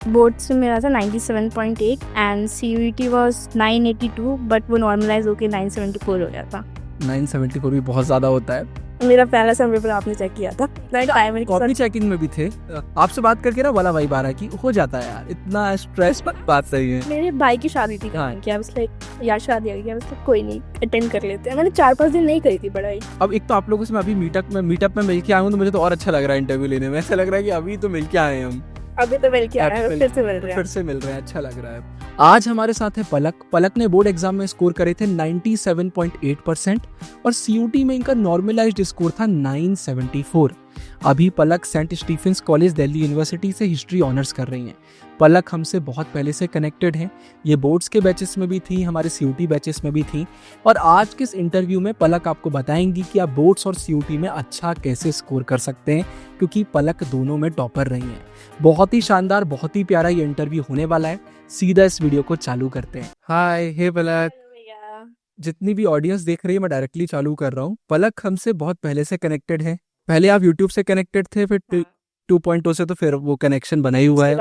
Boards में मेरा था 97.8 एंड CUET वाज 982 बट वो नॉर्मलाइज होके 974 हो गया था। 974 भी बहुत ज़्यादा होता है। मेरा पहला सेम पेपर आपने चेक किया था। कॉपी चेकिंग में भी थे। आपसे बात करके ना वाला वाइब आ रहा है कि हो जाता है यार, इतना स्ट्रेस बात सही है। मेरे भाई की शादी थी हाँ। क्या यार शादी आ गई, कोई नहीं अटेंड कर लेते हैं। मैंने 4-5 दिन नहीं करी थी पढ़ाई। अब एक तो आप लोगों से मैं अभी मीटअप में मिल के आया हूँ, तो मुझे तो और अच्छा लग रहा है इंटरव्यू लेने में। ऐसा लग रहा है कि अभी तो मिल के आए हैं हम, अभी तो मिल के आया है, फिर से मिल रहे हैं। फिर से मिल रहे हैं, अच्छा लग रहा है। आज हमारे साथ है पलक ने बोर्ड एग्जाम में स्कोर करे थे 97.8% और CUT में इनका नॉर्मलाइज्ड स्कोर था 974। अभी Palak saint Stephen's college Delhi university से हिस्ट्री ऑनर्स कर रही हैं। पलक हमसे बहुत पहले से कनेक्टेड हैं। ये बोर्ड्स के बैचेस में भी थी, हमारे CUT बैचेस में भी थी, और आज के इस इंटरव्यू में पलक आपको बताएंगी कि आप बोर्ड्स और CUT में अच्छा कैसे स्कोर कर सकते हैं, क्योंकि पलक दोनों में टॉपर रही हैं। बहुत ही शानदार, बहुत ही प्यारा ये इंटरव्यू होने वाला है। सीधा इस वीडियो को चालू करते हैं। हाय, हे पलक। जितनी भी ऑडियंस देख रही है मैं डायरेक्टली चालू कर रहा हूँ। पलक हमसे बहुत पहले से कनेक्टेड है। पहले आप यूट्यूब से कनेक्टेड थे, फिर 2.0 से तो फिर वो कनेक्शन बना ही हुआ है,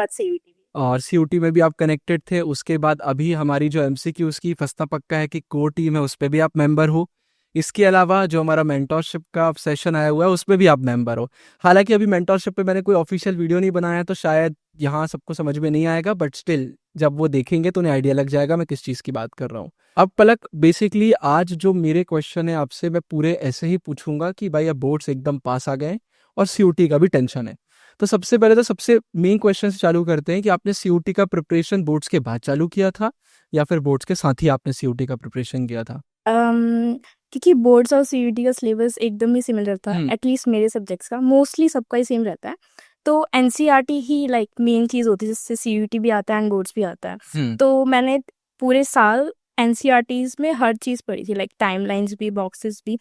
और CUT में भी आप कनेक्टेड थे। उसके बाद अभी हमारी जो MCQ उसकी फस्ता पक्का है कि कोर टीम है, उस पर भी आप मेंबर हो। इसके अलावा जो हमारा मेंटोरशिप का सेशन आया हुआ है उसमें भी आप मेंबर हो। हालांकि अभी मेंटोरशिप पे मैंने कोई ऑफिशियल वीडियो नहीं बनाया, तो शायद यहाँ सबको समझ में नहीं आएगा, बट स्टिल जब वो देखेंगे तो उन्हें आइडिया लग जाएगा मैं किस चीज़ की बात कर रहा हूँ। अब पलक, बेसिकली आज जो मेरे क्वेश्चन है आपसे, मैं पूरे ऐसे ही पूछूंगा कि भाई अब बोर्ड्स एकदम पास आ गए और CUT का भी टेंशन है। तो सबसे पहले तो सबसे मेन क्वेश्चन से चालू करते हैं कि आपने CUT का प्रिपरेशन बोर्ड्स के बाद चालू किया था या फिर बोर्ड्स के साथ ही आपने CUT का प्रिपरेशन किया था? क्योंकि बोर्ड्स और CUT का सिलेबस एकदम ही सिमिलर था, एटलीस्ट मेरे सब्जेक्ट्स का, मोस्टली सबका ही सेम रहता है। तो NCERT ही लाइक मेन चीज़ होती है, जिससे CUT भी आता है एंड बोर्ड्स भी आता है। तो मैंने पूरे साल NCERTs में हर चीज़ पढ़ी थी, लाइक टाइमलाइंस भी, बॉक्सेस भी।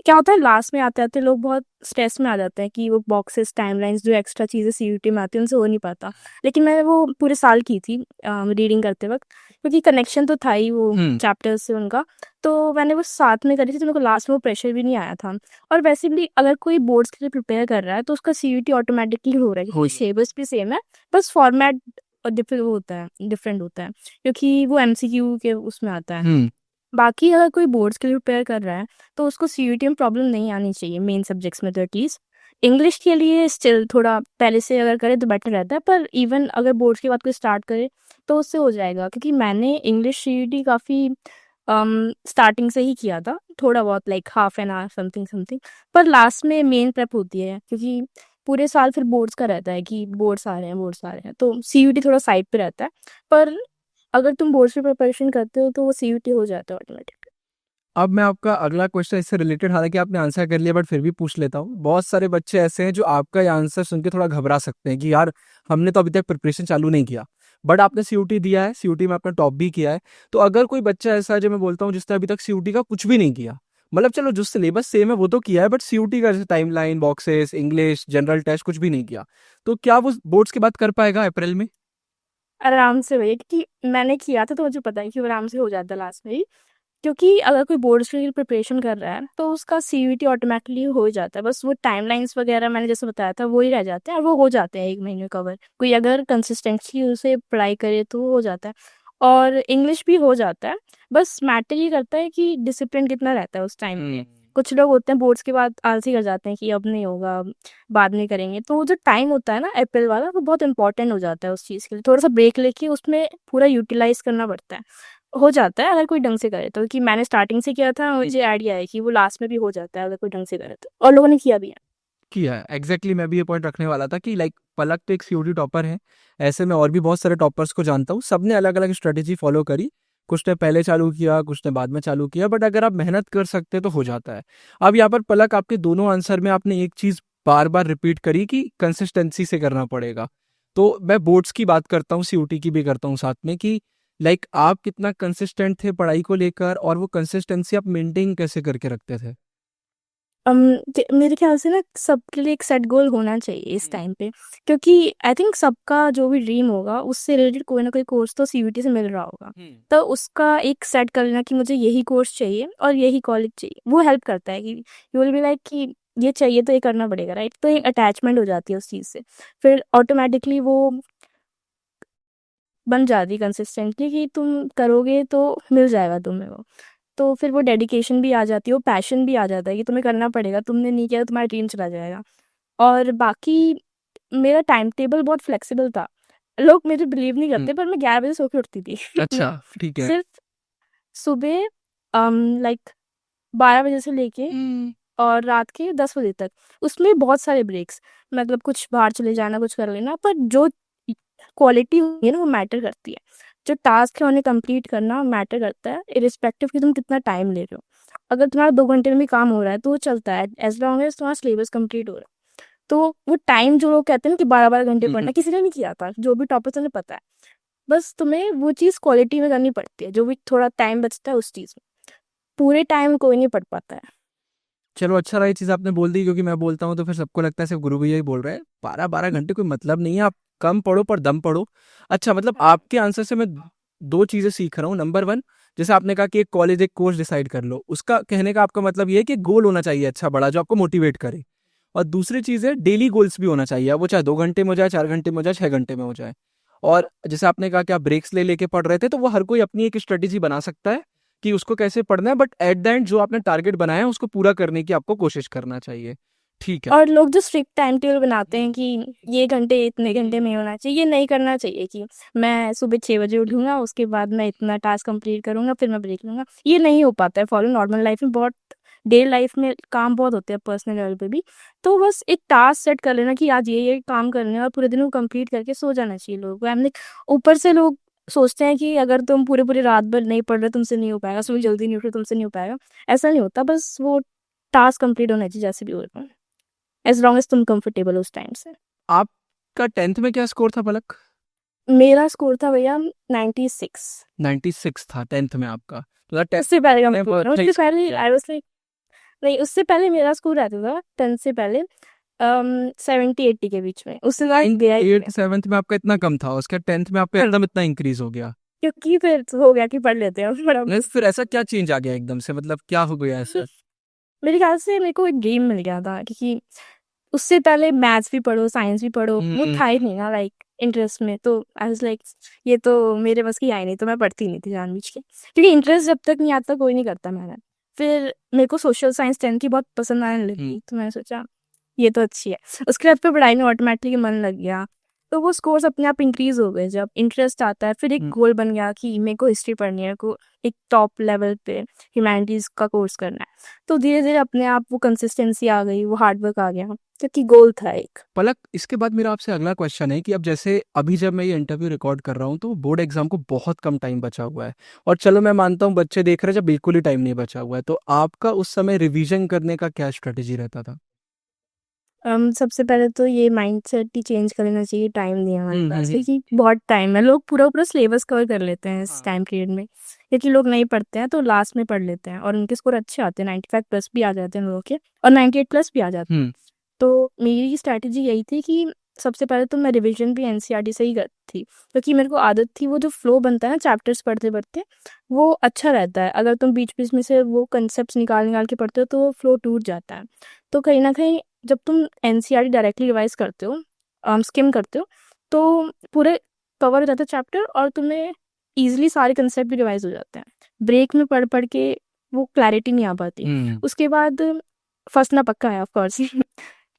क्या होता है, लास्ट में आते आते लोग बहुत स्ट्रेस में आ जाते हैं कि वो बॉक्सेस, टाइमलाइंस, जो एक्स्ट्रा चीज़ें CUT में आती हैं उनसे हो नहीं पाता। लेकिन मैंने वो पूरे साल की थी रीडिंग करते वक्त, क्योंकि कनेक्शन तो था ही वो चैप्टर्स से उनका। तो मैंने वो साथ में करी थी, तो मेरे को लास्ट में वो प्रेशर भी नहीं आया था। और वैसे भी अगर कोई बोर्ड्स के लिए प्रिपेयर कर रहा है तो उसका CUT ऑटोमेटिकली हो रहा है, क्योंकि सिलेबस भी सेम है, बस फॉर्मेट डिफरेंट होता है, क्योंकि वो MCQ के उसमें आता है। बाकी अगर कोई बोर्ड्स के लिए प्रिपेयर कर रहा है तो उसको CUT में प्रॉब्लम नहीं आनी चाहिए, मेन सब्जेक्ट्स में तो एटलीस्ट। इंग्लिश के लिए स्टिल थोड़ा पहले से अगर करे तो बेटर रहता है, पर इवन अगर बोर्ड्स के बाद कोई स्टार्ट करे तो उससे हो जाएगा, क्योंकि मैंने इंग्लिश CUT काफ़ी स्टार्टिंग से ही किया था, थोड़ा बहुत like half an hour something. पर लास्ट में मेन प्रेप होती है, क्योंकि पूरे साल फिर बोर्ड्स का रहता है कि बोर्ड्स आ रहे हैं, तो CUT थोड़ा साइड पे रहता है। पर अगर तुम बोर्ड्स की प्रिपरेशन करते हो तो वो CUT हो जाता है ऑटोमेटिक। अब मैं आपका अगला क्वेश्चन इससे रिलेटेड, हालांकि आपने आंसर कर लिया, बट फिर भी पूछ लेता हूँ। बहुत सारे बच्चे ऐसे हैं जो आपका ये आंसर सुन के थोड़ा घबरा सकते हैं कि यार हमने तो अभी तक प्रिपरेशन चालू नहीं किया, बट आपने CUT दिया है, CUT में आपने टॉप भी किया है। तो अगर कोई बच्चा ऐसा है जो मैं बोलता हूँ जिसने अभी तक CUT का कुछ भी नहीं किया, मतलब चलो जो सिलेबस सेम है वो तो किया है, बट CUT का जैसे timeline, boxes, English, general test कुछ भी नहीं किया, तो क्या वो बोर्ड्स के बाद कर पाएगा अप्रैल में? आराम से भैया, क्योंकि मैंने किया था तो मुझे पता है कि वो आराम से हो जाता है लास्ट में ही। क्योंकि अगर कोई बोर्ड्स के लिए प्रिपरेशन कर रहा है तो उसका CUT ऑटोमेटिकली हो ही जाता है, बस वो टाइमलाइंस वगैरह मैंने जैसे बताया था वो ही रह जाते हैं, और वो हो जाते हैं 1 महीने में कवर। कोई अगर कंसिस्टेंटली उसे पढ़ाई करे तो वो हो जाता है, और इंग्लिश भी हो जाता है। बस मैटर ये करता है कि डिसिप्लिन कितना रहता है उस टाइम पे। कुछ लोग होते हैं बोर्ड्स के बाद आलसी कर जाते हैं कि अब नहीं होगा, बाद में करेंगे। तो वो जो टाइम होता है ना अप्रैल वाला, वो बहुत इंपॉर्टेंट हो जाता है उस चीज़ के लिए। थोड़ा सा ब्रेक लेके उसमें पूरा यूटिलाइज करना पड़ता है, हो जाता है अगर कोई ढंग से करे तो। कि मैंने स्टार्टिंग से किया था, मुझे आइडिया है कि वो लास्ट में भी हो जाता है अगर कोई ढंग से करे तो, और लोगों ने किया भी है। किया है एग्जैक्टली। मैं भी ये पॉइंट रखने वाला था कि लाइक पलक तो एक CUT टॉपर है, ऐसे में और भी बहुत सारे टॉपर्स को जानता हूँ, सबने अलग अलग स्ट्रेटेजी फॉलो करी। कुछ ने पहले चालू किया, कुछ ने बाद में चालू किया, बट अगर आप मेहनत कर सकते तो हो जाता है। अब यहाँ पर पलक, आपके दोनों आंसर में आपने एक चीज बार बार रिपीट करी कि कंसिस्टेंसी से करना पड़ेगा। तो मैं बोर्ड्स की बात करता हूँ, CUT की भी करता हूँ साथ में, कि लाइक आप कितना कंसिस्टेंट थे पढ़ाई को लेकर, और वो कंसिस्टेंसी आप मेंटेन कैसे करके रखते थे? मेरे ख्याल से ना सबके लिए एक सेट गोल होना चाहिए इस टाइम पे, क्योंकि आई थिंक सबका जो भी ड्रीम होगा उससे रिलेटेड कोई ना कोई कोर्स तो CUT से मिल रहा होगा। तो उसका एक सेट कर लेना कि मुझे यही कोर्स चाहिए और यही कॉलेज चाहिए, वो हेल्प करता है कि यू विल बी लाइक कि ये चाहिए तो ये करना पड़ेगा, राइट। तो एक अटैचमेंट हो जाती है उस चीज़ से, फिर ऑटोमेटिकली वो बन जाती है कंसिस्टेंटली कि तुम करोगे तो मिल जाएगा तुम्हें वो। तो फिर वो डेडिकेशन भी आ जाती है, वो पैशन भी आ जाता है कि तुम्हें करना पड़ेगा, तुमने नहीं किया तो तुम्हारा ड्रीम चला जाएगा। और बाकी मेरा टाइम टेबल बहुत फ्लेक्सिबल था। लोग मुझे बिलीव नहीं करते पर मैं 11 बजे सो के उठती थी। अच्छा ठीक है। सिर्फ सुबह लाइक 12 बजे से लेके और रात के 10 बजे तक। उसमें बहुत सारे ब्रेक्स, मतलब कुछ बाहर चले जाना, कुछ कर लेना, पर जो क्वालिटी होती है ना वो मैटर करती है। जो टास्क है उन्हें कंप्लीट करना मैटर करता है, इरिस्पेक्टिव कि तुम कितना टाइम ले रहे हो। अगर तुम्हारा 2 घंटे में भी काम हो रहा है तो वो चलता है, एज लॉन्ग एज तुम्हारा सिलेबस कंप्लीट हो रहा है। तो वो टाइम जो लोग कहते हैं ना कि 12-12 घंटे पढ़ना, किसी ने नहीं किया था। जो भी टॉपिक तुम्हें पता है, बस तुम्हें वो चीज़ क्वालिटी में करनी पड़ती है। जो भी थोड़ा टाइम बचता है उस चीज़ में, पूरे टाइम कोई नहीं पढ़ पाता है। चलो अच्छा रहा ये चीज़ आपने बोल दी, क्योंकि मैं बोलता हूँ तो फिर सबको लगता है सिर्फ गुरु भैया ही बोल रहे हैं। 12-12 घंटे कोई मतलब नहीं है, आप कम पढ़ो पर दम पढ़ो। अच्छा मतलब आपके आंसर से मैं 2 चीज़ें सीख रहा हूँ। नंबर 1, जैसे आपने कहा कि एक कॉलेज एक कोर्स डिसाइड कर लो, उसका कहने का आपका मतलब ये है कि गोल होना चाहिए अच्छा बड़ा जो आपको मोटिवेट करे। और दूसरी चीज़ है डेली गोल्स भी होना चाहिए, वो चाहे 2 घंटे में हो जाए, 4 घंटे में हो जाए, 6 घंटे में हो जाए। और जैसे आपने कहा कि आप ब्रेक्स ले लेके पढ़ रहे थे, तो वो हर कोई अपनी एक स्ट्रेटेजी बना सकता है कि उसको कैसे पढ़ना है, बट एट द एंड जो आपने टारगेट बनाया है उसको पूरा करने की आपको कोशिश करना चाहिए। ठीक है। और लोग जो स्ट्रिक्ट टाइम टेबल बनाते हैं कि ये घंटे इतने घंटे में होना चाहिए, ये नहीं करना चाहिए कि मैं सुबह 6 बजे उठूंगा, उसके बाद मैं इतना टास्क कंप्लीट करूंगा, फिर मैं ब्रेक लूंगा। ये नहीं हो पाता है फॉलो। नॉर्मल लाइफ में बहुत, डे लाइफ में काम बहुत होते हैं पर्सनल लेवल पे भी। तो बस एक टास्क सेट कर लेना कि आज ये काम करने हैं और पूरे दिन को कंप्लीट करके सो जाना चाहिए लोगों को। हमने ऊपर से लोग सोचते हैं कि अगर तुम पूरे पूरे रात भर नहीं पढ़ रहे तुमसे नहीं हो पाएगा, सुबह जल्दी नहीं उठ रहे तुमसे नहीं हो पाएगा। ऐसा नहीं होता, बस वो टास्क कंप्लीट होना चाहिए जैसे भी हो रहा है, एज लॉन्ग एज तुम कंफर्टेबल हो उस टाइम से। आपका 10th में क्या स्कोर था पलक? मेरा स्कोर था भैया 96। 96 था 10th में आपका? तो उससे पहले का में मैं बोल रहा हूँ, उससे पहले आई वाज लाइक, नहीं उससे पहले मेरा स्कोर रहता था 10 से पहले 70-80 के बीच में। उससे बाद गया ही नहीं, 7th में आपका इतना कम था, उसके 10th में आपका एकदम इतना इंक्रीज हो गया। क्योंकि फिर हो गया कि पढ़ लेते हैं बड़ा। नहीं, फिर ऐसा क्या चेंज आ गया एकदम से, मतलब क्या हो गया ऐसा? मेरे ख्याल से मेरे को एक ड्रीम मिल गया था, क्योंकि उससे पहले मैथ्स भी पढ़ो, साइंस भी पढ़ो, वो था ही नहीं ना लाइक इंटरेस्ट में। तो आई वाज लाइक ये तो मेरे बस की आई नहीं, तो मैं पढ़ती नहीं थी जानबूझ के, क्योंकि इंटरेस्ट जब तक नहीं आता कोई नहीं करता मेहनत। फिर मेरे को सोशल साइंस 10 की बहुत पसंद आने लगी, तो मैंने सोचा ये तो अच्छी है। उसके बाद फिर पढ़ाई में ऑटोमेटिकली मन लग गया, तो वो स्कोर्स अपने आप इंक्रीज हो गए। जब इंटरेस्ट आता है फिर एक गोल बन गया कि मेरे को हिस्ट्री पढ़नी है, को एक टॉप लेवल पे ह्यूमैनिटीज़ का कोर्स करना है। तो धीरे धीरे अपने आप वो कंसिस्टेंसी आ गई, वो हार्डवर्क आ गया, क्योंकि गोल था एक। पलक, इसके बाद मेरा आपसे अगला क्वेश्चन है कि अब जैसे अभी जब मैं ये इंटरव्यू रिकॉर्ड कर रहा हूँ तो बोर्ड एग्जाम को बहुत कम टाइम बचा हुआ है, और चलो मैं मानता हूँ बच्चे देख रहे हैं जब बिल्कुल ही टाइम नहीं बचा हुआ है, तो आपका उस समय रिवीजन करने का क्या स्ट्रेटेजी रहता था? सबसे पहले तो ये माइंडसेट ही चेंज कर लेना चाहिए, टाइम नहीं है हमारे पास, क्योंकि बहुत टाइम है। लोग पूरा पूरा सिलेबस कवर कर लेते हैं इस टाइम पीरियड में, क्योंकि लोग नहीं पढ़ते हैं तो लास्ट में पढ़ लेते हैं और उनके स्कोर अच्छे आते हैं, 95+ भी आ जाते हैं लोगों के, और 98+ भी आ जाते हैं। तो मेरी स्ट्रैटेजी यही थी कि सबसे पहले तो मैं रिवीजन भी एनसीईआरटी से ही करती थी, क्योंकि मेरे को आदत थी, वो जो फ्लो बनता है ना चैप्टर्स पढ़ते पढ़ते, वो अच्छा रहता है। अगर तुम बीच बीच में से वो कंसेप्ट निकाल निकाल के पढ़ते हो तो वो फ्लो टूट जाता है। तो कहीं ना कहीं जब तुम एनसीईआरटी डायरेक्टली रिवाइज करते हो, स्किम करते हो, तो पूरे कवर हो जाता है चैप्टर और तुम्हें ईजिली सारे कंसेप्ट भी रिवाइज हो जाते हैं। ब्रेक में पढ़ पढ़ के वो क्लैरिटी नहीं आ पाती। उसके बाद फंसना पक्का है ऑफकोर्स।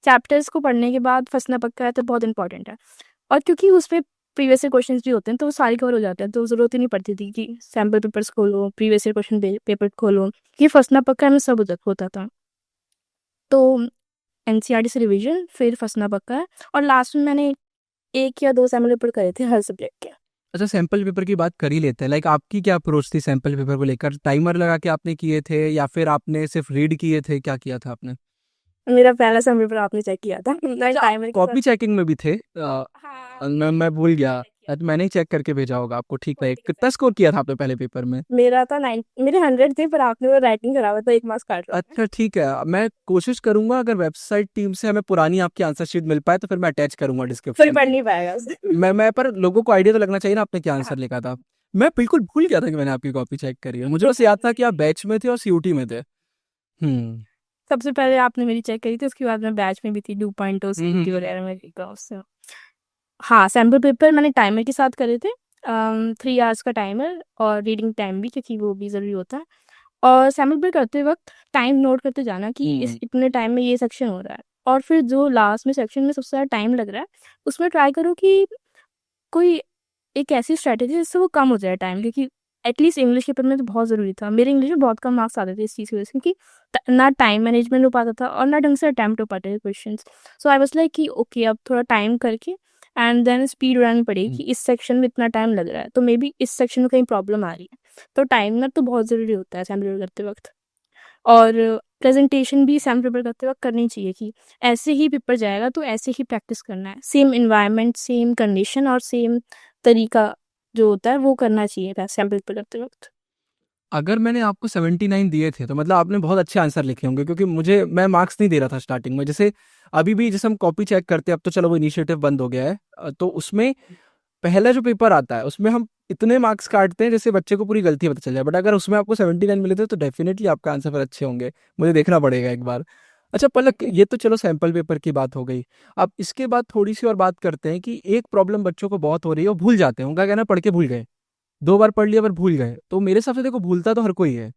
चैप्टर्स को पढ़ने के बाद फंसना पक्का है तो बहुत इंपॉर्टेंट है, और क्योंकि उसमें प्रीवियस ईयर क्वेश्चंस भी होते हैं तो वो सारे कवर हो जाते हैं, तो ज़रूरत ही नहीं पड़ती थी कि सैम्पल पेपर्स खोलो, प्रीवियस ईयर क्वेश्चन पेपर खोलो। ये फंसना पक्का है में सब होता था। तो एनसीईआरटी से रिवीजन, फिर फंसना पक्का है, और लास्ट में मैंने 1 या 2 सैम्पल पेपर करे थे हर सब्जेक्ट के। अच्छा, सैंपल पेपर की बात कर ही लेते हैं। लाइक आपकी क्या अप्रोच थी सैंपल पेपर को लेकर? टाइमर लगा के आपने किए थे या फिर आपने सिर्फ रीड किए थे, क्या किया था आपने? मेरा पहला सैम्पल पेपर आपने चेक किया था। मैं टाइमर के कॉपी साथ, चेकिंग में भी थे? हाँ, मैं भूल गया। चेक किया था। तो मैंने ही चेक करके भेजा होगा आपको। ठीक है, कॉपी के कितना साथ स्कोर किया था आपने पहले पेपर में? मेरा था 9, मेरे 100 थे, पर आपने वो राइटिंग करा हुआ था, 1 मार्क्स काट रहा है। अच्छा ठीक है, मैं कोशिश करूंगा अगर वेबसाइट टीम से हमें पुरानी आपकी आंसर शीट मिल पाए तो फिर मैं अटैच करूंगा फिर डिस्क्रिप्शन। पढ़ नहीं पाएगा उससे। मैं पर लोगों को आइडिया तो लगना चाहिए ना आपने क्या आंसर हाँ, लिखा था। मैं बिल्कुल भूल गया था कि मैंने आपकी कॉपी चेक करी है। मुझे बस याद था कि आप बैच में थे और सीयूटी में थे। सबसे पहले आपने मेरी चेक करी थी, उसके बाद मैं बैच में भी थी, 2.0 सीटी वगैरह में था उससे। हाँ, सैम्पल पेपर मैंने टाइमर के साथ करे थे। 3 आवर्स का टाइमर और रीडिंग टाइम भी, क्योंकि वो भी ज़रूरी होता है। और सैम्पल प्रिपेयर करते वक्त टाइम नोट करते जाना कि इस इतने टाइम में ये सेक्शन हो रहा है, और फिर जो लास्ट में सेक्शन में सबसे ज़्यादा टाइम लग रहा है उसमें ट्राई करो कि कोई एक ऐसी स्ट्रैटेजी जिससे वो कम हो जाए टाइम, क्योंकि एटलीस्ट इंग्लिश पेपर में तो बहुत ज़रूरी था। मेरे इंग्लिश में बहुत कम मार्क्स आते थे इस चीज़ की वजह से, क्योंकि ना टाइम मैनेजमेंट हो पाता था और ना ढंग से अटैम्प्ट हो पाते थे questions. So I was like कि ओके, अब थोड़ा टाइम करके एंड देन स्पीड बढ़ानी पड़ेगी कि इस सेक्शन में इतना टाइम लग रहा है, तो मे बी इस सेक्शन में कहीं प्रॉब्लम आ रही है। तो टाइमर तो बहुत ज़रूरी होता है सैम्पल करते वक्त। और प्रेजेंटेशन भी सैम्पल पेपर करते वक्त करनी चाहिए कि ऐसे ही पेपर जाएगा तो ऐसे ही प्रैक्टिस करना है, सेम इन्वायरमेंट, सेम कंडीशन और सेम तरीका जो होता है वो करना चाहिए सैम्पल पेपर करते वक्त। अगर मैंने आपको 79 दिए थे तो मतलब आपने बहुत अच्छे आंसर लिखे होंगे, क्योंकि मैं मार्क्स नहीं दे रहा था स्टार्टिंग में। जैसे अभी भी जैसे हम कॉपी चेक करते हैं, अब तो चलो वो इनिशिएटिव बंद हो गया है, तो उसमें पहला जो पेपर आता है उसमें हम इतने मार्क्स काटते हैं जैसे बच्चे को पूरी गलती पता चल जाए। बट अगर उसमें आपको 79 मिले थे तो डेफिनेटली आपका आंसर फिर अच्छे होंगे, मुझे देखना पड़ेगा एक बार। अच्छा पलक, ये तो चलो सैंपल पेपर की बात हो गई। अब इसके बाद थोड़ी सी और बात करते हैं कि एक प्रॉब्लम बच्चों को बहुत हो रही है, वो भूल जाते हैं। उनका कहना है पढ़ के भूल गए, 2 बार पढ़ लिया पर भूल गए। तो मेरे हिसाब से देखो, भूलता तो हर कोई है,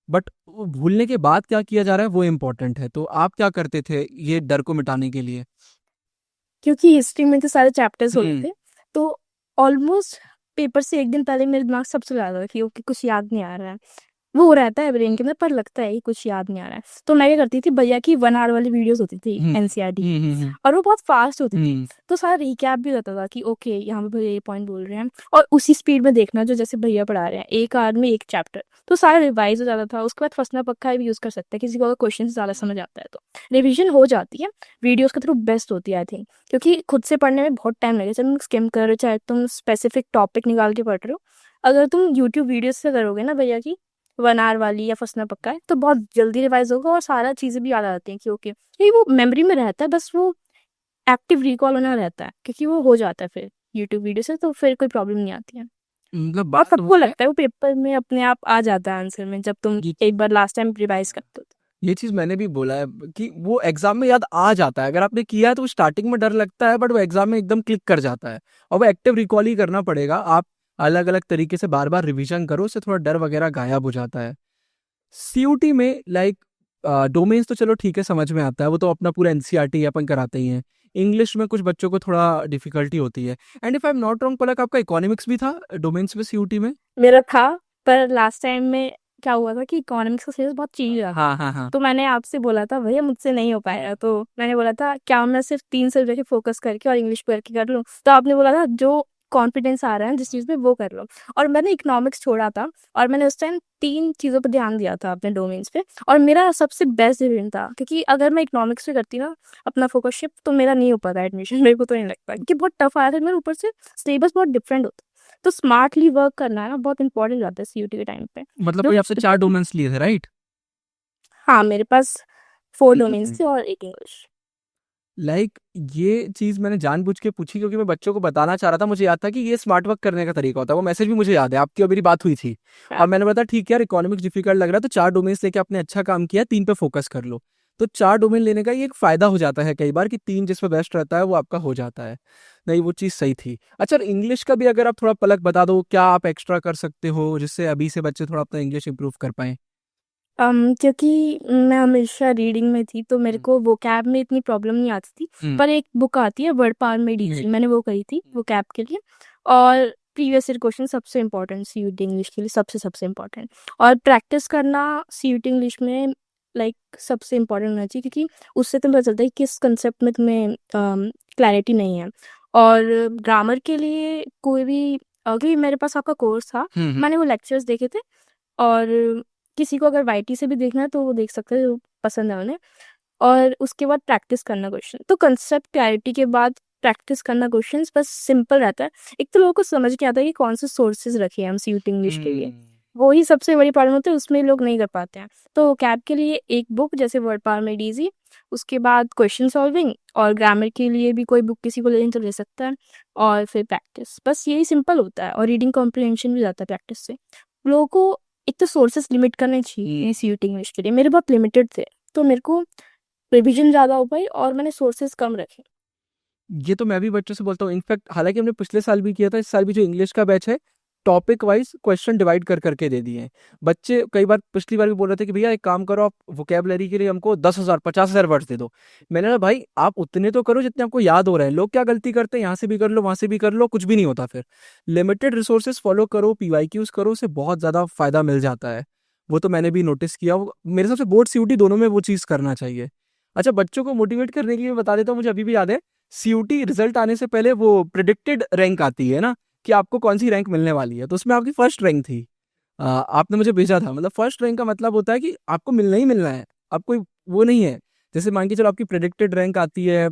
बट वो भूलने के बाद क्या किया जा रहा है वो इम्पोर्टेंट है। तो आप क्या करते थे ये डर को मिटाने के लिए? क्योंकि हिस्ट्री में तो सारे चैप्टर्स होते थे, तो ऑलमोस्ट पेपर से एक दिन पहले मेरे दिमाग सबसे ज़्यादा था कि ओके कुछ याद नहीं आ रहा है। वो रहता है ब्रेन के अंदर, पर लगता है कि कुछ याद नहीं आ रहा है। तो मैं क्या करती थी, भैया की 1 आवर वाली वीडियोस होती थी एनसीईआरटी की, और वो बहुत फास्ट होती थी। तो सारा रिकैप भी होता था कि ओके यहाँ पे भैया ये पॉइंट बोल रहे हैं, और उसी स्पीड में देखना जो जैसे भैया पढ़ा रहे हैं, 1 आवर में 1 चैप्टर, तो सारा रिवाइज हो जाता था। उसके बाद फंसना पक्का भी यूज़ कर सकते हैं, किसी को अगर क्वेश्चन ज़्यादा समझ आता है तो रिविजन हो जाती है। वीडियोज़ के थ्रू बेस्ट होती है आई थिंक, क्योंकि खुद से पढ़ने में बहुत टाइम लगेगा। चाहे तुम स्किम कर रहे हो, चाहे तुम स्पेसिफिक टॉपिक निकाल के पढ़ रहे हो, अगर तुम यूट्यूब वीडियोज से करोगे ना भैया की 1 आवर वाली या फंसना पक्का है, तो बहुत जल्दी रिवाइज होगा और सारा चीज़ें भी याद आ जाती हैं कि ओके ये वो मेमोरी में रहता है, बस वो एक्टिव रिकॉल होना रहता है, क्योंकि वो हो जाता है फिर यूट्यूब वीडियो से, तो फिर कोई प्रॉब्लम नहीं आती है। मतलब और बात सबको लगता है वो पेपर में अपने आप आ जाता है आंसर में, जब तुम ये एक बार लास्ट टाइम रिवाइज करते हो। ये चीज मैंने भी बोला है कि वो एग्जाम में याद आ जाता है। अगर आपने किया है तो स्टार्टिंग में डर लगता है, बट वो एग्जाम में एकदम क्लिक कर जाता है। और वो एक्टिव रिकॉल ही करना पड़ेगा। आप अलग अलग तरीके से बार बार रिवीजन करो, उससे थोड़ा डर वगैरह गायब हो जाता है। सीयूटी में लाइक डोमेन्स तो चलो ठीक है, समझ में आता है, वो तो अपना पूरा एनसीईआरटी अपन कराते ही हैं। इंग्लिश में कुछ बच्चों को थोड़ा डिफिकल्टी होती है। And if I am not wrong Palak, आपका इकोनॉमिक्स भी था डोमेन्स में सीयूटी में? मेरा था, पर लास्ट टाइम में क्या हुआ था कि इकोनॉमिक्स का सिलेबस बहुत चेंज हुआ था। हाँ हाँ हाँ। तो मैंने आपसे बोला था भैया मुझसे नहीं हो पाएगा, तो मैंने बोला था क्या मैं सिर्फ 3 सब्जेक्ट फोकस करके और इंग्लिश करके कर लूँ, तो आपने बोला था जो कॉन्फिडेंस आ रहा है जिस चीज़ में वो कर लो। और मैंने इकोनॉमिक्स छोड़ा था, और मैंने उस टाइम 3 चीज़ों पर ध्यान दिया था अपने डोमेन्स पे, और मेरा सबसे बेस्ट डिसीजन था, क्योंकि अगर मैं इकोनॉमिक्स पे करती ना अपना फोकस शिफ्ट, तो मेरा नहीं हो पाता एडमिशन। मेरे को तो नहीं लगता, क्योंकि बहुत टफ आया था मेरे ऊपर से, सिलेबस बहुत डिफरेंट होता है। तो स्मार्टली वर्क करना है ना बहुत इंपॉर्टेंट रहता है सीयूटी के टाइम पे। मतलब जो कोई आपसे 4 डोमेन्स लिए थे, राइट? हाँ, मेरे पास 4 डोमेन्स थे और 1 इंग्लिश। लाइक ये चीज मैंने जानबूझ के पूछी क्योंकि मैं बच्चों को बताना चाह रहा था। मुझे याद था कि ये स्मार्ट वर्क करने का तरीका होता है। वो मैसेज भी मुझे याद है, आपकी और मेरी बात हुई थी। हाँ। और मैंने बताया ठीक है यार, इकोनॉमिक्स डिफिकल्ट लग रहा है तो 4 डोमेन्स लेके आपने अच्छा काम किया, 3 पे फोकस कर लो। तो 4 डोमेन लेने का ये एक फायदा हो जाता है कई बार कि 3 जिसमें बेस्ट रहता है वो आपका हो जाता है। नहीं, वो चीज़ सही थी। अच्छा, इंग्लिश का भी अगर आप थोड़ा पलक बता दो, क्या आप एक्स्ट्रा कर सकते हो जिससे अभी से बच्चे थोड़ा अपना इंग्लिश इंप्रूव कर पाए? क्योंकि मैं हमेशा रीडिंग में थी, तो मेरे को वोकैब में इतनी प्रॉब्लम नहीं आती थी। पर एक बुक आती है वर्ड पावर में डीसी, मैंने वो करी थी वोकैब के लिए। और प्रीवियस ईयर क्वेश्चन सबसे इम्पोर्टेंट सीयूटी इंग्लिश के लिए, सबसे इम्पोर्टेंट। और प्रैक्टिस करना सीयूटी इंग्लिश में लाइक सबसे इम्पोर्टेंट होना चाहिए, क्योंकि उससे तुम्हें पता चलता है कि किस कंसेप्ट में तुम्हें क्लैरिटी नहीं है। और ग्रामर के लिए कोई भी क्योंकि मेरे पास आपका कोर्स था, मैंने वो लेक्चर्स देखे थे। और किसी को अगर वाईटी से भी देखना है तो वो देख सकते हैं जो पसंद है उन्हें। और उसके बाद प्रैक्टिस करना क्वेश्चन, तो कंसेप्ट क्लैरिटी के बाद प्रैक्टिस करना क्वेश्चंस बस सिंपल रहता है। एक तो लोगों को समझ के आता है कि कौन से सोर्सेज रखे हैं हम सीयूटी इंग्लिश के लिए, वो ही सबसे बड़ी प्रॉब्लम होती है, उसमें लोग नहीं कर पाते हैं। तो कैब के लिए एक बुक जैसे वर्ड पावर मेड इजी, उसके बाद क्वेश्चन सॉल्विंग, और ग्रामर के लिए भी कोई बुक किसी को लेनी तो ले सकता है। और फिर प्रैक्टिस, बस यही सिंपल होता है। और रीडिंग कॉम्प्रिहेंशन भी जाता है प्रैक्टिस से। लोगों को एक तो सोर्सेस लिमिट करने चाहिए सीयूटी इंग्लिश के लिए, मेरे बहुत लिमिटेड थे, तो मेरे को रिविजन ज़्यादा हो पाई और मैंने सोर्सेज कम रखे। ये तो मैं भी बच्चों से बोलता हूँ। इनफैक्ट हालांकि हमने पिछले साल भी किया था, इस साल भी जो इंग्लिश का बैच है टॉपिक वाइज क्वेश्चन डिवाइड कर करके दे दिए हैं। बच्चे कई बार पिछली बार भी बोल रहे थे कि भैया एक काम करो, आप वोकेबलरी के लिए हमको 10,000 50,000 वर्ड्स दे दो। मैंने कहा भाई आप उतने तो करो जितने आपको याद हो रहे हैं। लोग क्या गलती करते हैं, यहाँ से भी कर लो वहां से भी कर लो, कुछ भी नहीं होता। फिर लिमिटेड रिसोर्सेज फॉलो करो, पीवाईक्यूज करो, उससे बहुत ज्यादा फायदा मिल जाता है। वो तो मैंने भी नोटिस किया। मेरे हिसाब से बोर्ड सीयूटी दोनों में वो चीज करना चाहिए। अच्छा, बच्चों को मोटिवेट करने के लिए मैं बता देता हूँ, मुझे अभी भी याद है सीयूटी रिजल्ट आने से पहले वो प्रिडिक्टेड रैंक आती है ना, कि आपको कौन सी रैंक मिलने वाली है। तो उसमें आपकी फर्स्ट रैंक थी। आपने मुझे भेजा था। मतलब फर्स्ट रैंक का मतलब होता है कि आपको मिलना ही मिलना है। आप कोई वो नहीं है। जैसे मान के चलो आपकी प्रिडिक्टेड रैंक आती है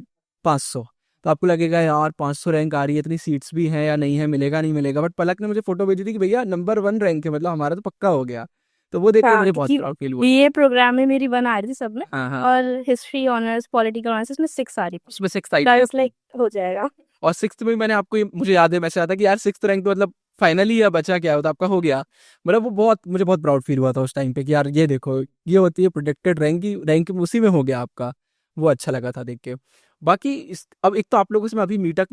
500, तो आपको लगेगा यार 500 रैंक आ रही है, इतनी सीट्स भी हैं या नहीं है, मिलेगा नहीं मिलेगा। बट पलक ने मुझे फोटो भेजी थी कि भैया नंबर 1 रैंक है, मतलब हमारा तो पक्का हो गया। तो वो देख के हाँ, मुझे बहुत क्योंकि प्राउड फील हुआ। बीए प्रोग्राम में मेरी 1 आ रही थी सब में, हाँ हाँ, और हिस्ट्री ऑनर्स पॉलिटिकल ऑनर्स इसमें 6 आ रही थी। उसमें 6 आई तो आई थी वाज आपकी। लाइक हो जाएगा। और 6th में मैंने आपको मुझे याद है मैसेज आता कि यार 6th रैंक तो मतलब फाइनली या बचा क्या होता, आपका हो गया। मतलब वो बहुत, मुझे बहुत प्राउड फील हुआ था उस टाइम पे कि यार ये देखो, ये होती है प्रोटेक्टेड रैंक की रैंक, उसी में हो गया आपका। वो अच्छा लगा था देख के। बाकी अब एक तो आप लोगों से मैं अभी मीटअप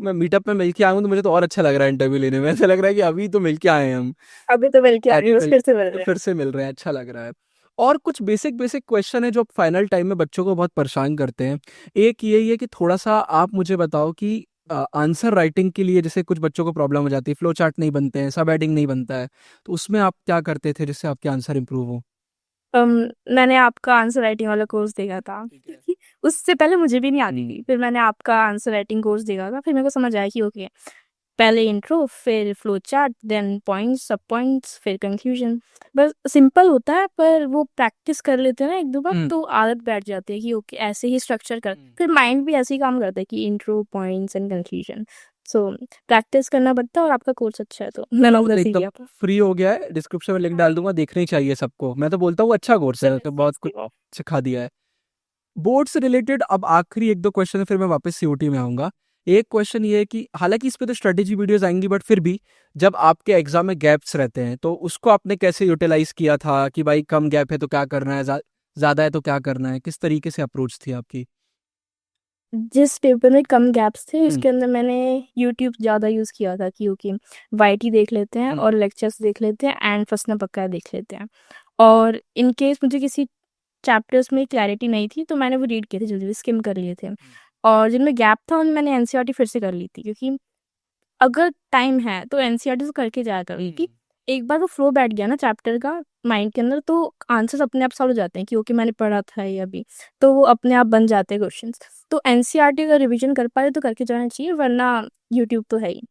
में मिल के आया हूँ, तो मुझे तो और अच्छा लग रहा है इंटरव्यू लेने में। ऐसा लग रहा है कि अभी तो मिल के आए हैं हम। अभी तो मिल के आ आज रही हूँ, मिल फिर से मिल रहे हैं। फिर से मिल रहे हैं, अच्छा लग रहा है। और कुछ बेसिक बेसिक क्वेश्चन है जो फाइनल टाइम में बच्चों को बहुत परेशान करते हैं। एक यही है कि थोड़ा सा आप मुझे बताओ कि आंसर राइटिंग के लिए जैसे कुछ बच्चों को प्रॉब्लम हो जाती है, फ्लो चार्ट नहीं बनते हैं, सब हेडिंग नहीं बनता है, तो उसमें आप क्या करते थे जिससे आपके आंसर इंप्रूव हो? अम, मैंने आपका आंसर राइटिंग वाला कोर्स देखा था, ठीक है। क्योंकि उससे पहले मुझे भी नहीं आती थी। फिर मैंने आपका आंसर राइटिंग कोर्स देखा था, फिर मेरे को समझ आया कि ओके, पहले इंट्रो, फिर फ्लो चार्ट, देन पॉइंट्स, सब पॉइंट्स, फिर कंक्लूजन। बस सिंपल होता है, पर वो प्रैक्टिस कर लेते हैं ना 1-2 बार, हम्म तो आदत बैठ जाती है कि ओके ऐसे ही स्ट्रक्चर कर। हम्म। फिर माइंड भी ऐसे ही काम करता है कि intro, points and conclusion. So practice करना पड़ता है, और आपका कोर्स अच्छा है तो मैंने उधर से एकदम किया था। फ्री हो गया है, डिस्क्रिप्शन में लिंक डाल दूंगा, देखना ही चाहिए सबको। मैं तो बोलता हूँ अच्छा कोर्स है, तो बहुत कुछ सिखा दिया है। बोर्ड से रिलेटेड अब आखिरी 1-2 क्वेश्चन है, फिर मैं वापस सीओटी में आऊंगा। एक क्वेश्चन ये है कि हालांकि इस पे तो स्ट्रेटेजी वीडियोस आएंगी, बट फिर भी जब आपके एग्जाम में गैप्स रहते हैं तो उसको आपने कैसे यूटिलाइज किया था कि भाई कम गैप है तो क्या करना है, ज्यादा है तो क्या करना है, किस तरीके से अप्रोच थी आपकी? जिस पेपर में कम गैप्स थे हम्म उसके अंदर मैंने यूट्यूब ज़्यादा यूज़ किया था, क्योंकि वाईटी देख लेते हैं हम्म और लेक्चर्स देख लेते हैं एंड फंसना पक्का है देख लेते हैं। और इन केस मुझे किसी चैप्टर्स में क्लैरिटी नहीं थी तो मैंने वो रीड किए थे, जल्दी स्किम कर लिए थे। और जिनमें गैप था उनमें मैंने एनसीईआरटी फिर से कर ली थी, क्योंकि अगर टाइम है तो एनसीईआरटी से करके जाया करो, क्योंकि एक बार वो फ्लो बैठ गया ना चैप्टर का माइंड के अंदर, तो आंसर्स अपने आप सॉल्व हो जाते हैं कि ओके मैंने पढ़ा था ये अभी, तो वो अपने आप बन जाते हैं क्वेश्चंस। तो एनसीईआरटी का रिवीजन कर पाए तो करके जाना चाहिए, वरना यूट्यूब तो है ही।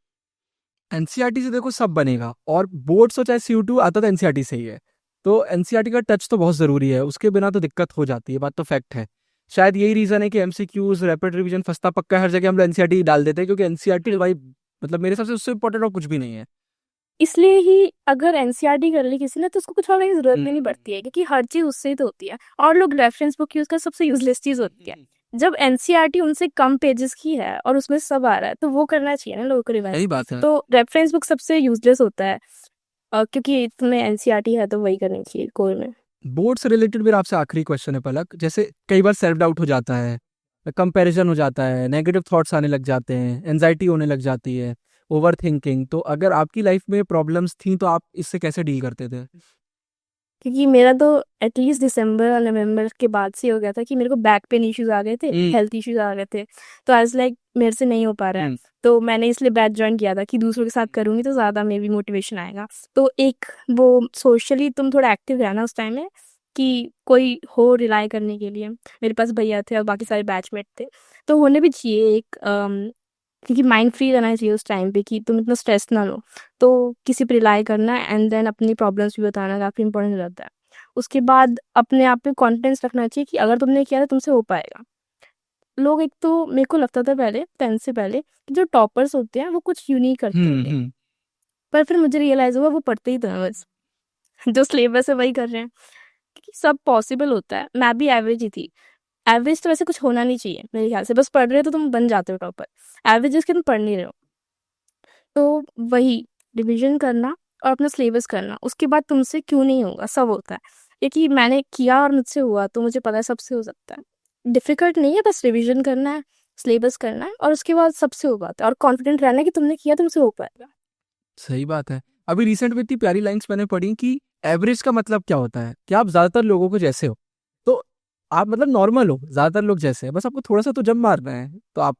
एनसीईआरटी से देखो सब बनेगा, और बोर्ड्स हो चाहे सीयू2 आता तो एनसीईआरटी से ही है। तो एनसीईआरटी का टच तो बहुत जरूरी है, उसके बिना तो दिक्कत हो जाती है, बात तो फैक्ट है। शायद यही रीजन है कि एमसीक्यूज, रैपिड रिवीजन, फस्ता पक्का हर जगह हम लोग एनसीईआरटी डाल देते हैं, क्योंकि एनसीईआरटी भाई मतलब मेरे हिसाब से उससे इंपॉर्टेंट और कुछ भी नहीं है। इसलिए ही अगर एनसीईआरटी कर ली किसी ने तो उसको कुछ और की जरूरत भी नहीं हम्म पड़ती है, क्योंकि हर चीज उससे ही तो होती है। और लोग रेफरेंस बुक यूज कर, सबसे यूजलेस चीज होती है। जब एनसीईआरटी उनसे कम पेजेस की है और उसमें सब आ रहा है, तो वो करना चाहिए ना लोगों को रिवाइज। यही बात है। तो रेफरेंस बुक सबसे यूजलेस होता है, क्योंकि तुम्हें एनसीईआरटी है तो वही करनी चाहिए कोर में। बोर्ड से रिलेटेड मेरा आपसे आखिरी क्वेश्चन है पलक, जैसे कई बार सेल्फ डाउट हो जाता है, कंपैरिजन हो जाता है, नेगेटिव थॉट्स आने लग जाते हैं, एनजाइटी होने लग जाती है, ओवर थिंकिंग, तो अगर आपकी लाइफ में प्रॉब्लम्स थी तो आप इससे कैसे डील करते थे? क्योंकि मेरा तो एटलीस्ट दिसंबर और नवंबर के बाद से हो गया था कि मेरे को बैक पेन इश्यूज आ गए थे, हेल्थ इश्यूज आ गए थे। तो आज लाइक मेरे से नहीं हो पा रहा है, तो मैंने इसलिए बैच ज्वाइन किया था कि दूसरों के साथ करूंगी तो ज़्यादा मे भी मोटिवेशन आएगा। तो एक वो सोशली तुम थोड़ा एक्टिव रहना उस टाइम में, कि कोई हो रिलाई करने के लिए। मेरे पास भैया थे और बाकी सारे बैचमेट थे, तो होने भी चाहिए एक, क्योंकि माइंड फ्री रहना चाहिए उस टाइम पे कि तुम इतना स्ट्रेस ना लो। तो किसी पे रिलाई करना एंड देन अपनी प्रॉब्लम्स भी बताना काफ़ी इंपॉर्टेंट रहता है। उसके बाद अपने आप पे कॉन्फिडेंस रखना चाहिए कि अगर तुमने किया तो तुमसे हो पाएगा। लोग, एक तो मेरे को लगता था पहले 10th से पहले कि जो टॉपर्स होते हैं वो कुछ यूनिक करते होंगे, हम्म। पर फिर मुझे रियलाइज़ हुआ वो पढ़ते ही तो हैं बस। जो सिलेबस है वही कर रहे हैं, क्योंकि सब पॉसिबल होता है। मैं भी एवरेज ही थी। एवरेज तो वैसे कुछ होना नहीं चाहिए मेरे ख्याल से, बस पढ़ रहे हो तो तुम बन जाते हो टॉपर। एवरेज जिसके तुम पढ़ नहीं रहे हो, तो वही रिवीजन करना और अपना सिलेबस करना। उसके बाद तुमसे क्यों नहीं होगा, सब होता है। क्योंकि मैंने किया और मुझसे हुआ, तो मुझे पता है सबसे हो सकता है। डिफिकल्ट नहीं है, बस रिवीजन करना है, सिलेबस करना है और उसके बाद सबसे हो पाता है, और कॉन्फिडेंट रहना है कि तुमने किया तुमसे हो पाएगा। सही बात है। अभी रिसेंट में इतनी प्यारी लाइंस मैंने पढ़ी कि एवरेज का मतलब क्या होता है कि आप ज्यादातर लोगों को जैसे हो, तो आप मतलब नॉर्मल हो, ज्यादातर लोग जैसे हैं, बस आपको थोड़ा सा तो जम मारना है तो आप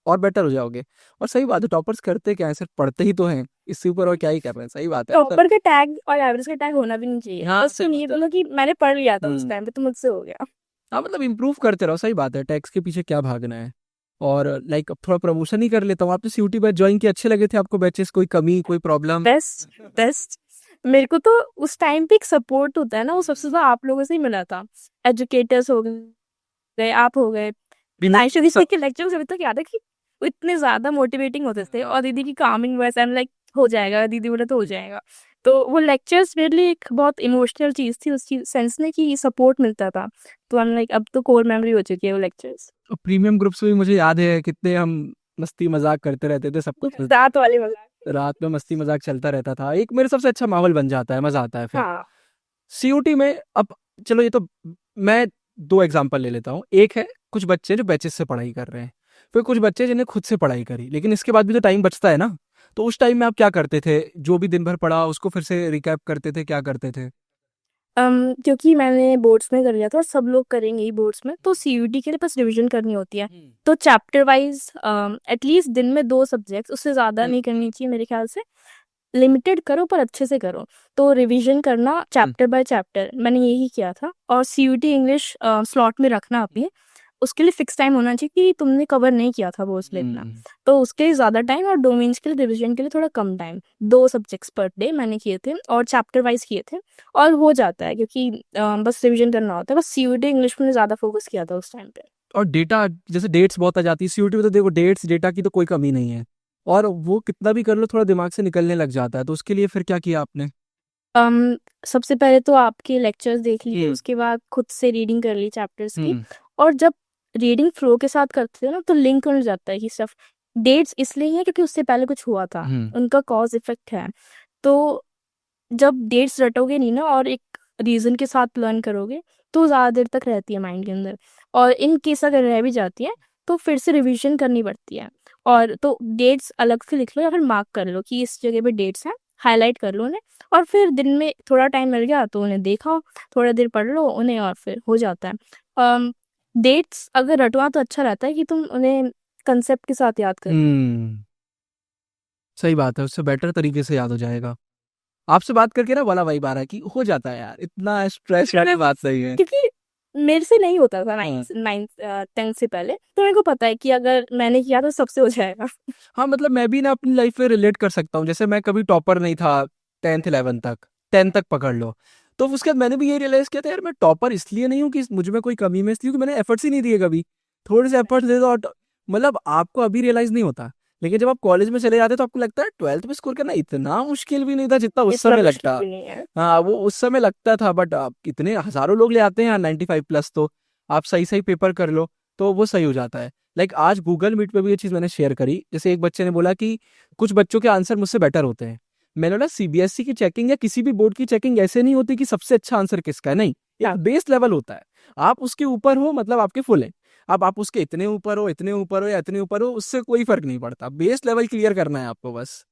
और बेटर हो जाओगे। और सही बात है, टॉपर्स करते क्या है, सिर्फ पढ़ते ही तो हैं, इससे ऊपर और क्या ही कर रहे हैं। सही बात है टॉपर का टैग और एवरेज का टैग होना भी नहीं चाहिए, हाँ, बस तुम ये बोलो कि मैंने पढ़ लिया था उस टाइम पे तो मुझसे हो गया। हाँ मतलब इम्प्रूव करते रहो। सही बात है, टैक्स के पीछे क्या भागना है। और लाइक अब थोड़ा प्रमोशन ही कर लेता हूँ। आपने सीयूटी बैच ज्वाइन किया, अच्छे लगे थे आपको बैचेस? कोई कमी, कोई प्रॉब्लम? Best best. मेरे को तो उस टाइम पे एक सपोर्ट होता है ना, वो सबसे ज्यादा आप लोगों से ही मिला था। एजुकेटर्स हो गए, आप हो गए, आयुषी सर के लेक्चर्स अभी तक याद है कि वो इतने ज्यादा मोटिवेटिंग होते थे, और दीदी की Kameng voice, I am like हो जाएगा, दीदी बोले तो हो जाएगा। तो वो लेक्चर्स मेरे लिए एक बहुत इमोशनल चीज थी, उस चीज सेंस में कि सपोर्ट मिलता था। तो आई एम लाइक अब तो कोर मेमोरी हो चुकी है वो लेक्चर्स। प्रीमियम ग्रुप्स में भी मुझे याद है कितने हम मस्ती मजाक करते रहते थे, सब कुछ रात वाले मजाक। रात में मस्ती मजाक चलता रहता था। एक मेरे सबसे अच्छा माहौल बन जाता है, मजा आता है फिर हाँ। सीयूटी में। अब चलो ये तो मैं दो एग्जांपल ले लेता हूँ। एक है कुछ बच्चे जो बैचेस से पढ़ाई कर रहे हैं, फिर कुछ बच्चे जिन्हें खुद से पढ़ाई करी, लेकिन इसके बाद भी तो टाइम बचता है ना। तो उस टाइम में आप क्या करते थे? जो भी दिन भर पढ़ा उसको फिर से रिकैप करते थे, क्या करते थे? क्योंकि मैंने बोर्ड्स में कर लिया था और सब लोग करेंगे ही बोर्ड्स में, तो सीयूटी के लिए बस रिवीजन करनी होती है। तो चैप्टर वाइज एटलीस्ट दिन में 2 सब्जेक्ट्स, उससे ज़्यादा नहीं करनी चाहिए मेरे ख्याल से। लिमिटेड करो पर अच्छे से करो। तो रिवीजन करना चैप्टर बाय चैप्टर, मैंने यही किया था। और सीयूटी इंग्लिश स्लॉट में रखना अपने, उसके लिए फिक्स टाइम होना चाहिए कि तुमने कवर नहीं किया था वो उसमें इतना, तो उसके लिए ज़्यादा टाइम, और डोमेन्स के लिए रिवीजन के लिए थोड़ा कम टाइम। 2 सब्जेक्ट्स पर डे मैंने किए थे और चैप्टर वाइज किए थे, और हो जाता है क्योंकि बस रिवीजन करना होता है। बस सीयूटी इंग्लिश में ज़्यादा फोकस किया था उस टाइम पे। और डेटा, जैसे डेट्स बहुत आ जाती है सीयूटी में, तो देखो डेट्स डेटा की तो कोई कमी नहीं है, और वो कितना भी कर लो थोड़ा दिमाग से निकलने लग जाता है। तो उसके लिए फिर क्या किया आपने? सबसे पहले तो आपके लेक्चर्स देख लिए, उसके बाद खुद से रीडिंग कर ली चैप्टर्स की। और जब रीडिंग फ्लो के साथ करते हो ना तो लिंक हो जाता है कि सिर्फ डेट्स इसलिए है क्योंकि उससे पहले कुछ हुआ था, उनका कॉज इफेक्ट है। तो जब डेट्स रटोगे नहीं ना और एक रीजन के साथ लर्न करोगे तो ज़्यादा देर तक रहती है माइंड के अंदर। और इन केस अगर रह भी जाती है तो फिर से रिवीजन करनी पड़ती है। और तो डेट्स अलग से लिख लो या फिर मार्क कर लो कि इस जगह पे डेट्स हैं, हाईलाइट कर लो उन्हें। और फिर दिन में थोड़ा टाइम मिल गया तो उन्हें देखो, थोड़ा देर पढ़ लो उन्हें, और फिर हो जाता है। डेट्स अगर रटवा तो अच्छा रहता है कि तुम उन्हें कंसेप्ट के साथ याद करो। सही बात है, उससे बेटर तरीके से याद हो जाएगा। आपसे बात करके ना वाला वाइब आ रहा है कि हो जाता है यार, इतना स्ट्रेस वाली बात नहीं है। क्योंकि मेरे से नहीं होता था नाइन्थ 10th से पहले, तो मेरे को पता है कि अगर मैंने किया तो सबसे हो जाएगा। हाँ मतलब मैं भी ना अपनी लाइफ में रिलेट कर सकता हूँ। जैसे मैं कभी टॉपर नहीं था 10th 11 तक, 10 तक पकड़ लो। तो उसके बाद मैंने भी ये रियलाइज किया था यार, मैं टॉपर इसलिए नहीं हूँ कि मुझ में कोई कमी है, इसलिए कि मैंने एफर्ट्स ही नहीं दिए कभी। थोड़े से एफर्ट्स दे दो मतलब आपको अभी रियलाइज नहीं होता, लेकिन जब आप कॉलेज में चले जाते तो आपको लगता है 12th में स्कोर करना इतना मुश्किल भी नहीं था जितना उस समय लगता। हाँ वो उस समय लगता था, बट इतने हजारों लोग ले आते हैं 95+, तो आप सही सही पेपर कर लो तो वो सही हो जाता है। लाइक आज गूगल मीट पे भी ये चीज़ मैंने शेयर करी। जैसे एक बच्चे ने बोला कि कुछ बच्चों के आंसर मुझसे बेटर होते हैं। मैंने बोला सीबीएसई की चेकिंग या किसी भी बोर्ड की चेकिंग ऐसे नहीं होती कि सबसे अच्छा आंसर किसका है, नहीं, एक बेस लेवल होता है। आप उसके ऊपर हो मतलब आपके फुल है। अब आप उसके इतने ऊपर हो, इतने ऊपर हो या इतने ऊपर हो, उससे कोई फर्क नहीं पड़ता। बेस लेवल क्लियर करना है आपको बस।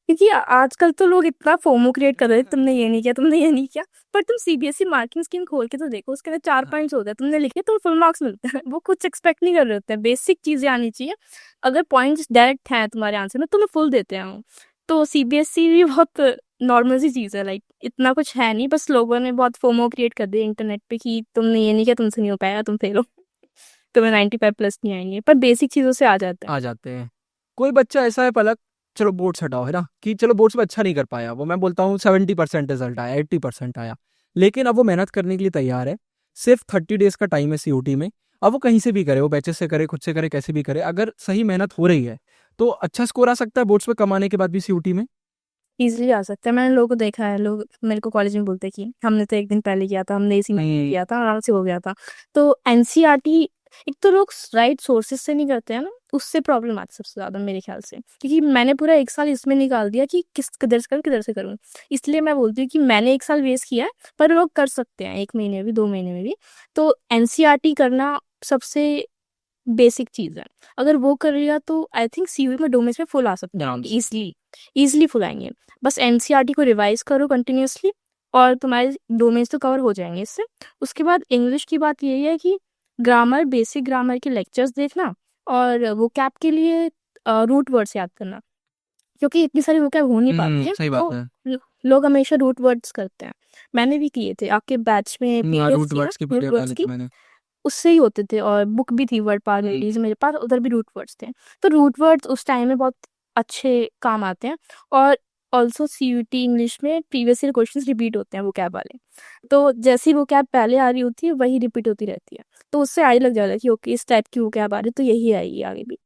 क्योंकि आजकल तो लोग इतना फोमो क्रिएट कर रहे हैं, तुमने ये नहीं किया, तुमने ये नहीं किया। पर तुम सीबीएसई मार्किंग स्कीम खोल के तो देखो, उसके अंदर 4 पॉइंट्स होते हैं, तुमने लिखे तो फुल मार्क्स मिलते हैं। वो कुछ एक्सपेक्ट नहीं कर रहे होते हैं, बेसिक चीजें आनी चाहिए। अगर पॉइंट्स डायरेक्ट हैं तुम्हारे आंसर में तुम्हें फुल देते हैं। तो सीबीएसई भी बहुत नॉर्मल सी चीज़ है, लाइक इतना कुछ है नहीं, बस लोगों ने बहुत फोमो क्रिएट कर दिया इंटरनेट पे कि तुमने ये नहीं किया, तुमसे नहीं हो पाएगा, तुम फेल हो, तुम्हें 95+ नहीं आएंगे। पर बेसिक चीज़ों से आ जाते हैं। कोई बच्चा ऐसा है पलक, चलो बोर्ड्स हटाओ है ना, कि चलो बोर्ड्स में अच्छा नहीं कर पाया, वो मैं बोलता हूँ 70% रिजल्ट आया, 80% आया, लेकिन अब वो मेहनत करने के लिए तैयार है। सिर्फ 30 डेज का टाइम है सीयूटी में। अब वो कहीं से भी करे, वो बैचेस से करे, खुद से करे, कैसे भी करे, अगर सही मेहनत हो रही है तो अच्छा स्कोर आ सकता है बोर्ड्स में कमाने के बाद भी सीयूटी में। इजीली आ सकता है। मैंने लोगों को देखा है, लोग मेरे को कॉलेज में बोलते हैं कि हमने तो एक दिन पहले किया था, हमने इसी में किया था, आराम से हो गया था। तो एनसीईआरटी, एक तो लोग राइट सोर्सेज से नहीं करते हैं ना, उससे प्रॉब्लम आती है सबसे ज़्यादा मेरे ख्याल से। क्योंकि मैंने पूरा 1 साल इसमें निकाल दिया कि किधर से करूँ किधर से करूँ। इसलिए मैं बोलती हूँ कि मैंने 1 साल वेस्ट किया है, पर लोग कर सकते हैं 1 महीने में भी, 2 महीने में भी। तो एनसीईआरटी करना सबसे बेसिक चीज़ है। अगर वो कर लिया तो आई थिंक सीयूई में 2 में से फुल आ सकते हैं, ईज़िली फुल आएँगे। बस एनसीईआरटी को रिवाइज़ करो कंटिन्यूअसली और तुम्हारे डोमेन्स तो कवर हो जाएँगे इससे। उसके बाद इंग्लिश की बात यही है कि ग्रामर, बेसिक ग्रामर के लेक्चर्स देखना और वोकैब के लिए रूट वर्ड्स याद करना, क्योंकि इतनी सारी वोकैब हो नहीं पाते हैं, सही बात तो है। लोग हमेशा रूट वर्ड्स करते हैं। मैंने भी किए थे, आपके बैच में हाँ, पीडीएफ रूट थी ना वर्ड्स की रूट वीडियो वर्ड्स डाली की, थी मैंने। उससे ही होते थे और बुक भी थी वर्ड पावर मेमोरीज मेरे पास, उधर भी रूट वर्ड्स थे। तो रूट वर्ड्स उस टाइम में बहुत अच्छे काम आते हैं और ऑल्सो सीयूटी इंग्लिश में प्रीवियस ईयर क्वेश्चंस रिपीट होते हैं वोकैब वाले। तो जैसी वोकैब पहले आ रही होती है वही रिपीट होती रहती है, तो उससे आइडिया लग जाता है कि ओके इस टाइप की वोकैब आ रही है तो यही आएगी आगे भी।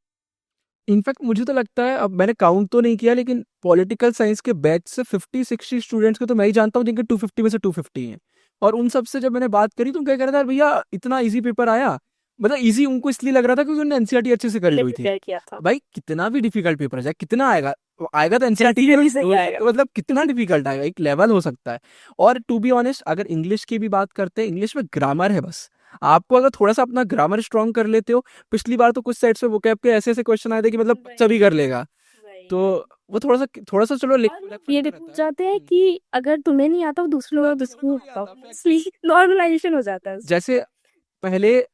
इनफैक्ट मुझे तो लगता है, अब मैंने काउंट तो नहीं किया, लेकिन पॉलिटिकल साइंस के बैच से 50-60 स्टूडेंट्स को तो मैं ही जानता हूँ जिनके 250 में से 250 हैं। और उन सब से जब मैंने बात करी तो उनका कह रहा था भैया इतना इजी पेपर आया, मतलब इजी उनको इसलिए लग रहा था क्योंकि उन्होंने एनसीईआरटी अच्छे से करी हुई थी। प्रिपेयर किया था। भाई कितना भी डिफिकल्ट पेपर है, कितना आएगा, आएगा तो एनसीईआरटी Theory से ही आएगा। तो मतलब कितना डिफिकल्ट आएगा, एक लेवल हो सकता है। और टू बी ऑनेस्ट, अगर इंग्लिश की भी बात करते हैं, इंग्लिश में ग्रामर है बस। आपको अगर थोड़ा सा अपना ग्रामर स्ट्रॉन्ग कर लेते हो, पिछली बार तो कुछ सेट्स में वोकैब के ऐसे ऐसे क्वेश्चन आए थे कि मतलब सभी कर लेगा, तो वो थोड़ा सा चलो ये भी पूछ जाते हैं कि अगर तुम्हें नहीं आता वो दूसरे लोगों को दूसरों को आता हो, नॉर्मलाइजेशन हो जाता है। जैसे पहले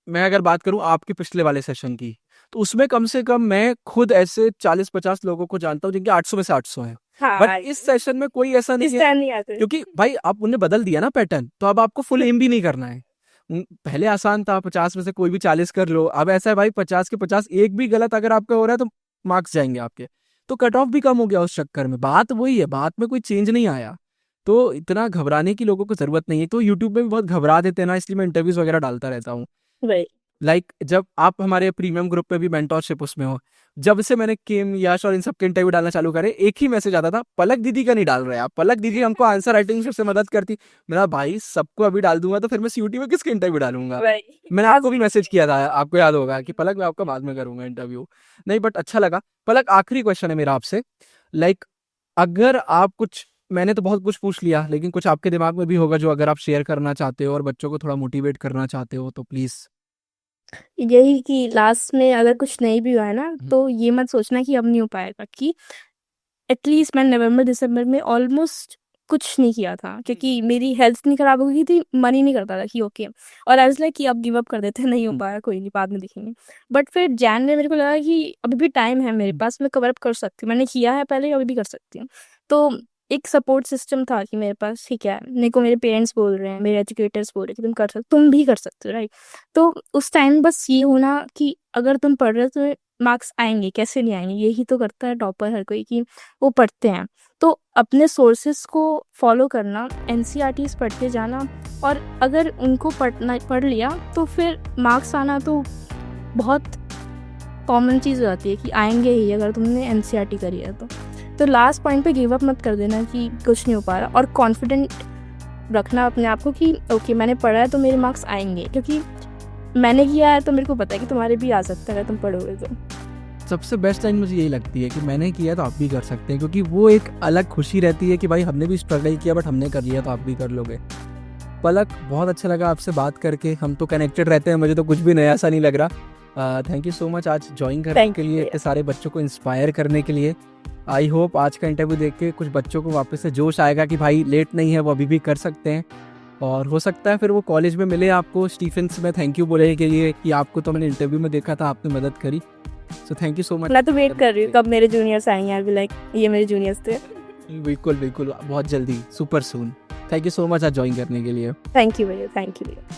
मैं अगर बात करूं आपके पिछले वाले सेशन की, तो उसमें कम से कम मैं खुद ऐसे 40-50 लोगों को जानता हूं जिनके 800 में से 800 है। हाँ, बट इस सेशन में कोई ऐसा नहीं इस है, टाइम नहीं आते। क्योंकि भाई आप उन्हें बदल दिया ना पैटर्न, तो अब आपको फुल एम भी नहीं करना है। पहले आसान था, 50 में से कोई भी 40 कर लो। अब ऐसा है भाई 50 के 50 एक भी गलत अगर आपका हो रहा है तो मार्क्स जाएंगे आपके, तो कट ऑफ भी कम हो गया उस चक्कर में। बात वही है, बात में कोई चेंज नहीं आया, तो इतना घबराने की लोगों को जरूरत नहीं है। तो यूट्यूब में भी बहुत घबरा देते हैं ना, इसलिए मैं इंटरव्यूज वगैरह डालता रहता हूँ। वही लाइक जब आप हमारे प्रीमियम ग्रुप पे भी मेंटोरशिप उसमें हो, जब से मैंने किम, यश और इन सबके इंटरव्यू डालना चालू करे, एक ही मैसेज आता था, पलक दीदी का नहीं डाल रहे आप, पलक दीदी हमको आंसर राइटिंग सबसे मदद करती। मेरा भाई सबको अभी डाल दूंगा तो फिर मैं सीयूटी में किसके इंटरव्यू डालूंगा। मैंने आपको भी मैसेज किया था, आपको याद होगा कि पलक मैं आपका बाद में करूंगा इंटरव्यू। नहीं बट अच्छा लगा। पलक आखिरी क्वेश्चन है मेरा आपसे, लाइक अगर आप कुछ, मैंने तो बहुत कुछ पूछ लिया, लेकिन कुछ आपके दिमाग में भी होगा जो अगर आप शेयर करना चाहते हो और बच्चों को थोड़ा मोटिवेट करना चाहते हो तो प्लीज। यही कि लास्ट में अगर कुछ नहीं भी हुआ है ना तो ये मत सोचना कि अब नहीं हो पाएगा, कि एटलीस्ट मैंने नवंबर दिसंबर में ऑलमोस्ट कुछ नहीं किया था क्योंकि मेरी हेल्थ नहीं खराब हो गई थी, मन ही नहीं करता था कि ओके, और आई वाज लाइक कि अब गिव अप कर देते हैं, नहीं हो पाया कोई नहीं बाद में देखेंगे। बट फिर जैन में मेरे को लगा कि अभी भी टाइम है मेरे पास, मैं कवर अप कर सकती हूँ, मैंने किया है पहले, अभी भी कर सकती हूँ। तो एक सपोर्ट सिस्टम था कि मेरे पास ठीक है, मेरे को मेरे पेरेंट्स बोल रहे हैं, मेरे एजुकेटर्स बोल रहे हैं कि तुम कर सकते, तुम भी कर सकते हो, राइट। तो उस टाइम बस ये होना कि अगर तुम पढ़ रहे हो तो मार्क्स आएंगे, कैसे नहीं आएंगे, यही तो करता है टॉपर हर कोई कि वो पढ़ते हैं। तो अपने सोर्सेस को फॉलो करना, एनसीईआरटीज़ पढ़ते जाना, और अगर उनको पढ़ लिया तो फिर मार्क्स आना तो बहुत कॉमन चीज़ हो जाती है कि आएंगे ही अगर तुमने एनसीईआरटी करी है तो लास्ट पॉइंट पे गिव अप मत कर देना कि कुछ नहीं हो पा रहा, और कॉन्फिडेंट रखना अपने आप को कि ओके मैंने पढ़ा है तो मेरे मार्क्स आएंगे, क्योंकि मैंने किया है तो मेरे को पता है कि तुम्हारे भी आ सकता है अगर तुम पढ़ोगे तो। सबसे बेस्ट लाइन मुझे यही लगती है कि मैंने किया तो आप भी कर सकते हैं, क्योंकि वो एक अलग खुशी रहती है कि भाई हमने भी स्ट्रगल किया बट हमने कर लिया तो आप भी कर लोगे। पलक, बहुत अच्छा लगा आपसे बात करके, हम तो कनेक्टेड रहते हैं, मुझे तो कुछ भी नया सा नहीं लग रहा। थैंक यू सो मच आज ज्वाइन करने के लिए, इतने सारे बच्चों को इंस्पायर करने के लिए। आई होप आज का इंटरव्यू देख के कुछ बच्चों को वापस से जोश आएगा कि भाई लेट नहीं है, वो अभी भी कर सकते हैं, और हो सकता है फिर वो कॉलेज में मिले आपको। स्टीफेंस में थैंक यू बोले के लिए कि आपको तो मैंने इंटरव्यू में देखा था, आपने मदद करी, so thank you so much. मैं तो वेट कर रही हूँ कब मेरे जूनियर्स आएंगे, आई विल लाइक ये मेरे जूनियर्स थे। बिल्कुल बिल्कुल, बहुत जल्दी, super soon. Thank you so much आज ज्वाइन करने के लिए। थैंक यू भैया, थैंक यू भैया।